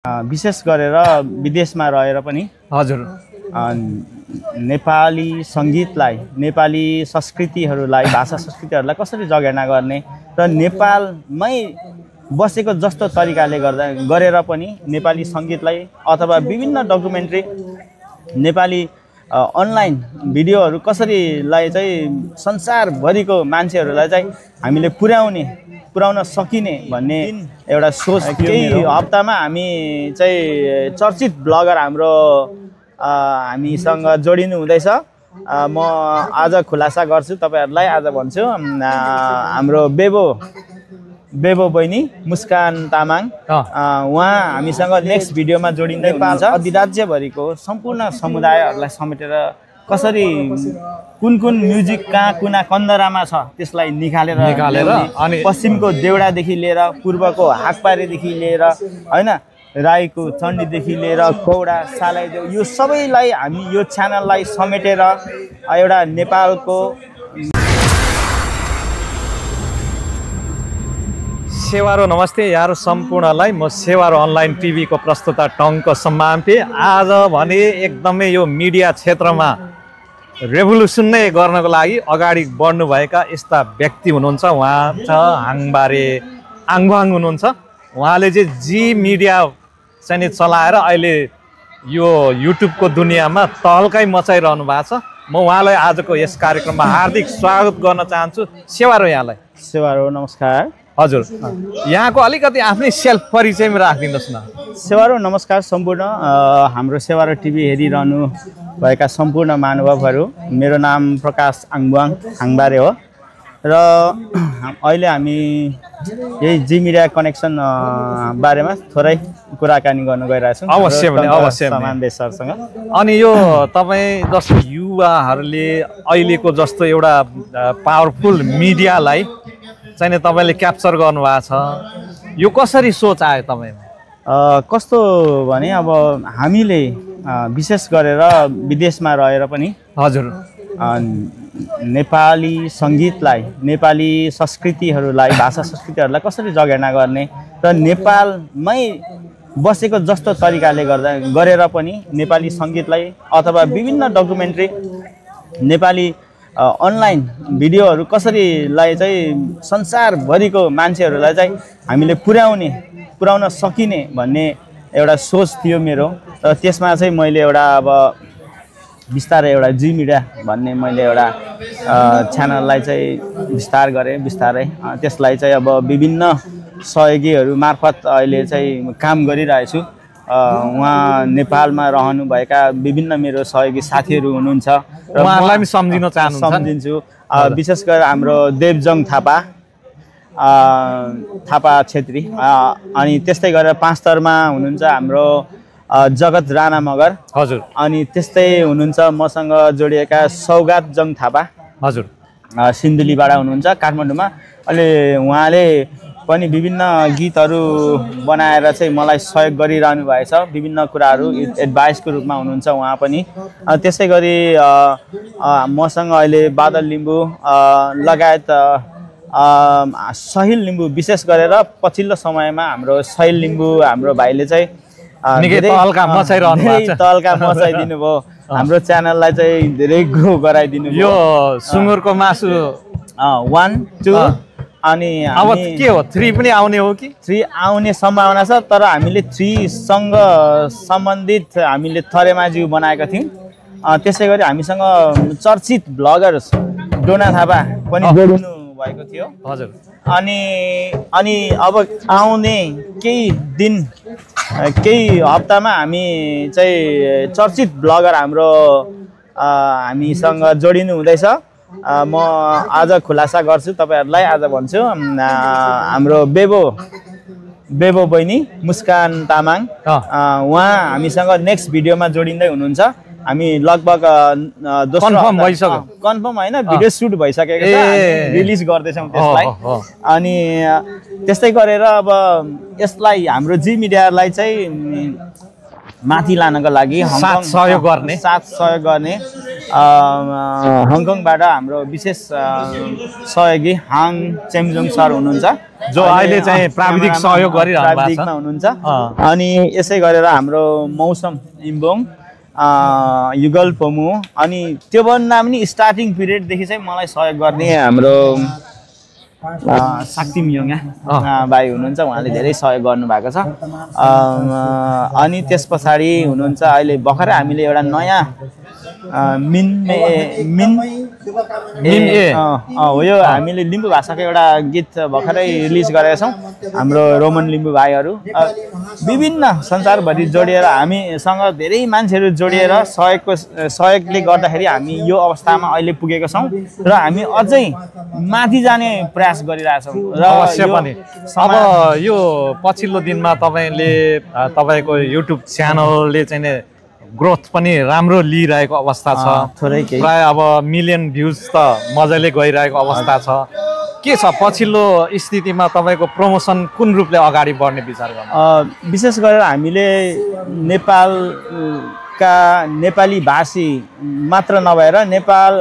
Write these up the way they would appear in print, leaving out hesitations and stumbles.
विशेष गरेर विदेशमा रहेर पनि हजुर नेपाली सङ्गीतलाई, नेपाली संस्कृतिहरूलाई, भाषा संस्कृतिहरूलाई कसरी जगेर्ना गर्ने र नेपालमै बसेको जस्तो तरिकाले गरेर पनि नेपाली सङ्गीतलाई अथवा विभिन्न डकुमेन्ट्री नेपाली अनलाइन भिडियोहरू कसरीलाई चाहिँ संसारभरिको मान्छेहरूलाई चाहिँ हामीले पुर्याउन सकिने भन्ने एउटा सोच। केही हप्तामा हामी चाहिँ चर्चित ब्लगर हामीसँग जोडिनु हुँदैछ। म आज खुलासा गर्छु तपाईहरुलाई, आज भन्छु हाम्रो बेबो बहिनी मुस्कान तामाङ उहाँ हामीसँग नेक्स्ट भिडियोमा जोडिँदै हुनुहुन्छ। अधिराज्यभरिको सम्पूर्ण समुदायहरूलाई समेटेर कसरी कुन म्युजिक कहाँ कुना कन्दरामा छ त्यसलाई निकालेर अनि पश्चिमको देउडादेखि लिएर पूर्वको हाकपारेदेखि लिएर हैन राईको चण्डीदेखि लिएर कौडा सालाइदेउ यो सबैलाई हामी यो च्यानललाई समेटेर एउटा नेपालको सेवारो नमस्ते यार सम्पूर्णलाई। म सेवारो अनलाइन टिभी को प्रस्तुता टङ्क सम्मानपे। आज भने एकदमै यो मिडिया क्षेत्रमा रेभोल्युसन नै गर्नको लागि अगाडि बढ्नुभएका यस्ता व्यक्ति हुनुहुन्छ। उहाँ छ हाङबारे आङबाङ हुनुहुन्छ। उहाँले चाहिँ जी मिडिया चाहिँ चलाएर अहिले यो युट्युबको दुनियाँमा तहल्काइ मचाइरहनु भएको छ। म उहाँलाई आजको यस कार्यक्रममा हार्दिक स्वागत गर्न चाहन्छु। सेवारो यहाँलाई। सेवारो नमस्कार। हजुर यहाँको अलिकति आफ्नै सेल्फ परिचयमा राखिदिनुहोस् न। सेवारो नमस्कार सम्पूर्ण हाम्रो सेवारो टिभी हेरिरहनु भएका सम्पूर्ण महानुभावहरू। मेरो नाम प्रकाश आङबाङ हाङबारे हो र अहिले हामी यही जी मिडिया कनेक्सन बारेमा थोरै कुराकानी गर्न गइरहेछौँ। अवश्य सरसँग। अनि यो तपाईँ जस्तो युवाहरूले अहिलेको जस्तो एउटा पावरफुल मिडियालाई चाहिँ तपाईँले क्याप्चर गर्नुभएको छ, यो कसरी सोच आयो तपाईँमा? कस्तो भने अब हामीले विशेष गरेर विदेशमा रहेर पनि हजुर नेपाली सङ्गीतलाई, नेपाली संस्कृतिहरूलाई, भाषा संस्कृतिहरूलाई कसरी जगेर्ना गर्ने र नेपालमै बसेको जस्तो तरिकाले गरेर पनि नेपाली सङ्गीतलाई अथवा विभिन्न डकुमेन्ट्री नेपाली अनलाइन भिडियोहरू कसरीलाई चाहिँ संसारभरिको मान्छेहरूलाई चाहिँ हामीले पुर्याउन सकिने भन्ने एउटा सोच थियो मेरो। र त्यसमा चाहिँ मैले एउटा अब बिस्तारै एउटा जी मिडिया भन्ने मैले एउटा च्यानललाई चाहिँ विस्तार गरेँ। बिस्तारै त्यसलाई चाहिँ अब विभिन्न सहयोगीहरू मार्फत अहिले चाहिँ काम गरिरहेछु। उहाँ नेपालमा रहनुभएका विभिन्न मेरो सहयोगी साथीहरू हुनुहुन्छ र उहाँलाई पनि सम्झिन्छु। विशेष गरेर हाम्रो देवजङ थापा छेत्री, अनि त्यस्तै गरेर पाँचतरमा हुनुहुन्छ हाम्रो जगत राणा मगर। हजुर। अनि त्यस्तै हुनुहुन्छ मसँग जोडिएका सौगात जङ थापा। हजुर। सिन्धुलीबाट हुनुहुन्छ काठमाडौँमा। अहिले उहाँले पनि विभिन्न गीतहरू बनाएर चाहिँ मलाई सहयोग गरिरहनु भएछ। विभिन्न कुराहरू एडभाइसको रूपमा हुनुहुन्छ उहाँ पनि। त्यसै गरी मसँग अहिले बादल लिम्बू लगायत सहिल लिम्बू, विशेष गरेर पछिल्लो समयमा हाम्रो सहिल लिम्बू हाम्रो भाइले चाहिँ तहल्का मचाइदिनु भयो। हाम्रो च्यानललाई चाहिँ धेरै ग्रो गराइदिनु भयो। यो सुँगुरको मासु 1, 2 अनि अब के हो 3 पनि आउने हो कि? 3 आउने सम्भावना छ, तर हामीले 3 सँग सम्बन्धित हामीले थरेमाज्यू बनाएका थियौँ। त्यसै गरी हामीसँग चर्चित ब्लगर डोना थापा पनि जोडिनु भएको थियो। हजुर। अनि अब आउने केही हप्तामा हामी चाहिँ चर्चित ब्लगर हामीसँग जोडिनु हुँदैछ। म आज खुलासा गर्छु तपाईहरुलाई, आज भन्छु हाम्रो बेबो बहिनी मुस्कान तामाङ उहाँ हामीसँग नेक्स्ट भिडियोमा जोडिँदै हुनुहुन्छ। हामी लगभग कन्फर्म होइन, भिडियो सुट भइसकेको छ, रिलिज गर्दैछौँ त्यसलाई। अनि त्यस्तै गरेर अब यसलाई हाम्रो जी मिडियालाई चाहिँ माथि लानको लागि साथ सहयोग गर्ने हङकङबाट हाम्रो विशेष सहयोगी हाङ चेम्जोङ सर हुनुहुन्छ, जो अहिले चाहिँ प्राविधिक सहयोग गरिरहनु भएको छ हुनुहुन्छ। अनि यसै गरेर हाम्रो मौसम इम्बोङ, युगल पोमु, अनि त्योभन्दा पनि स्टार्टिङ पिरियडदेखि चाहिँ मलाई सहयोग गर्ने हाम्रो शक्ति मियोङा भाइ हुनुहुन्छ, उहाँले धेरै सहयोग गर्नुभएको छ। अनि त्यस पछाडि हुनुहुन्छ अहिले भर्खरै हामीले एउटा नयाँ हो, यो हामीले लिम्बू भाषाको एउटा गीत भर्खरै रिलिज गरेका छौँ। हाम्रो रोमन लिम्बू भाइहरू विभिन्न संसारभरि जोडिएर हामीसँग धेरै मान्छेहरू जोडिएर सहयोगले गर्दाखेरि हामी यो अवस्थामा अहिले पुगेका छौँ र हामी अझै माथि जाने प्रयास गरिरहेछौँ। र अवश्य पनि अब यो पछिल्लो दिनमा तपाईँको युट्युब च्यानलले चाहिँ ग्रोथ पनि राम्रो लिइरहेको अवस्था छ, थोरै केही प्राय अब मिलियन भ्युज त मजाले गइरहेको अवस्था छ। के छ पछिल्लो स्थितिमा तपाईँको प्रमोसन कुन रूपले अगाडि बढ्ने विचार गर्नु? विशेष गरेर हामीले नेपालका नेपाली भाषी मात्र नभएर नेपाल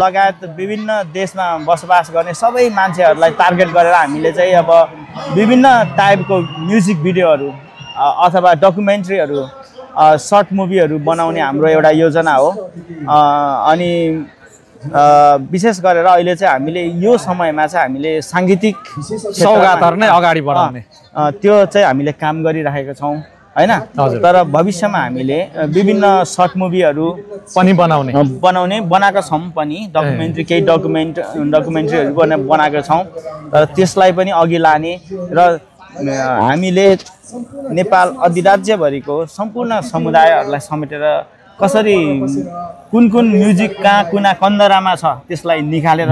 लगायत विभिन्न देशमा बसोबास गर्ने सबै मान्छेहरूलाई टार्गेट गरेर हामीले चाहिँ अब विभिन्न टाइपको म्युजिक भिडियोहरू अथवा डकुमेन्ट्रीहरू, सर्ट मुभीहरू बनाउने हाम्रो एउटा योजना हो। अनि विशेष गरेर अहिले चाहिँ हामीले यो समयमा चाहिँ हामीले साङ्गीतिक सौगातहरू नै अगाडि बढाउने त्यो चाहिँ हामीले काम गरिरहेका छौँ हैन। तर भविष्यमा हामीले विभिन्न सर्ट मुभीहरू पनि बनाएका छौँ पनि, डकुमेन्ट्री केही डकुमेन्ट्रीहरू बनाएका छौँ। र त्यसलाई पनि अघि लाने र हामीले नेपाल अधिराज्यभरिको सम्पूर्ण समुदायहरूलाई समेटेर कसरी कुन म्युजिक कहाँ कुना कन्दरामा छ त्यसलाई निकालेर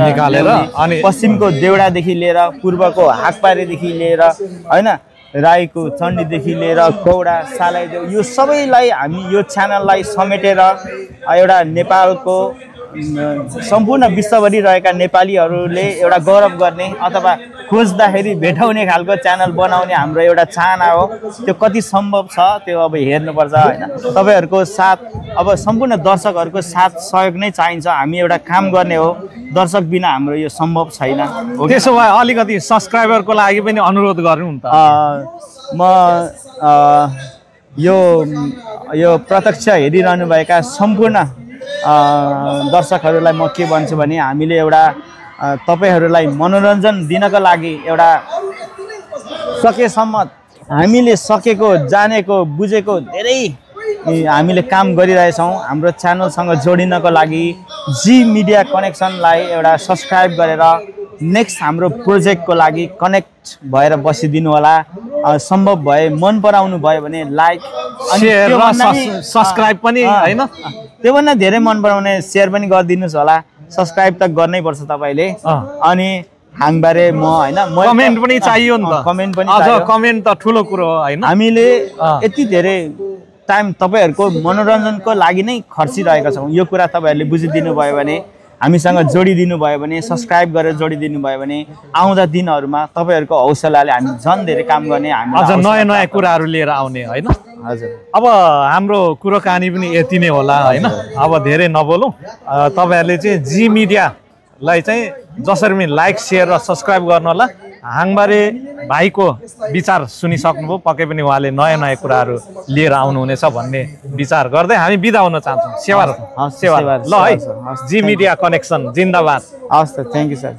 अनि पश्चिमको देउडादेखि लिएर पूर्वको हाकपारेदेखि लिएर हैन, राईको चण्डीदेखि लिएर कौडा सालाइदेउ, यो सबैलाई हामी यो च्यानललाई समेटेर एउटा नेपालको सम्पूर्ण विश्वभरि रहेका नेपालीहरूले एउटा गौरव गर्ने अथवा खोज्दाखेरि भेटाउने खालको च्यानल बनाउने हाम्रो एउटा चाहना हो। त्यो कति सम्भव छ त्यो अब हेर्नुपर्छ हैन। तपाईहरूको साथ, अब सम्पूर्ण दर्शकहरूको साथ सहयोग नै चाहिन्छ। हामी एउटा काम गर्ने हो, दर्शक बिना हाम्रो यो सम्भव छैन। त्यसो भए अलिकति सब्सक्राइबरको लागि पनि अनुरोध गर्नु नि त। म यो प्रत्यक्ष हेरिरहनुभएका सम्पूर्ण दर्शकहरूलाई म के भन्छु भने हामीले एउटा तपाईहरूलाई मनोरञ्जन दिनको लागि एउटा सकेसम्म हामीले सकेको जानेको बुझेको धेरै हामीले काम गरिरहेछौँ। हाम्रो च्यानलसँग जोडिनको लागि जी मिडिया कनेक्सनलाई एउटा सब्सक्राइब गरेर नेक्स्ट हाम्रो प्रोजेक्टको लागि कनेक्ट भएर बसिदिनु होला। सम्भव भए मन पराउनु भयो भने लाइक शेयर र सब्सक्राइब पनि हैन, त्योभन्दा धेरै मन पराउने सेयर पनि गरिदिनुहोस् होला। सब्सक्राइब त गर्नै पर्छ तपाईँले। अनि हाङबारे म हैन, कमेन्ट पनि चाहियो नि त। कमेन्ट पनि कमेन्ट त ठुलो कुरो हो हैन। हामीले यति धेरै टाइम तपाईँहरूको मनोरञ्जनको लागि नै खर्चिरहेका छौँ। यो कुरा तपाईँहरूले बुझिदिनु भयो भने, हामीसँग जोडिदिनु भयो भने, सब्सक्राइब गरेर जोडिदिनु भयो भने आउँदा दिनहरूमा तपाईँहरूको हौसलाले हामी झन् धेरै काम गर्ने, हामी अझ नयाँ कुराहरू लिएर आउने हैन। हजुर, अब हाम्रो कुराकानी पनि यति नै होला हैन। अब धेरै नबोलौँ। तपाईँहरूले चाहिँ जी मिडियालाई चाहिँ जसरी पनि लाइक शेयर र सब्सक्राइब गर्नु होला। हाङबारे भाइको विचार सुनिसक्नुभयो, पक्कै पनि उहाँले नयाँ कुराहरू लिएर आउनुहुनेछ भन्ने विचार गर्दै हामी बिदा हुन चाहन्छौँ। सेवा ल है, जी मिडिया कनेक्सन जिन्दाबाद। हस् त, थ्याङ्क यू सर।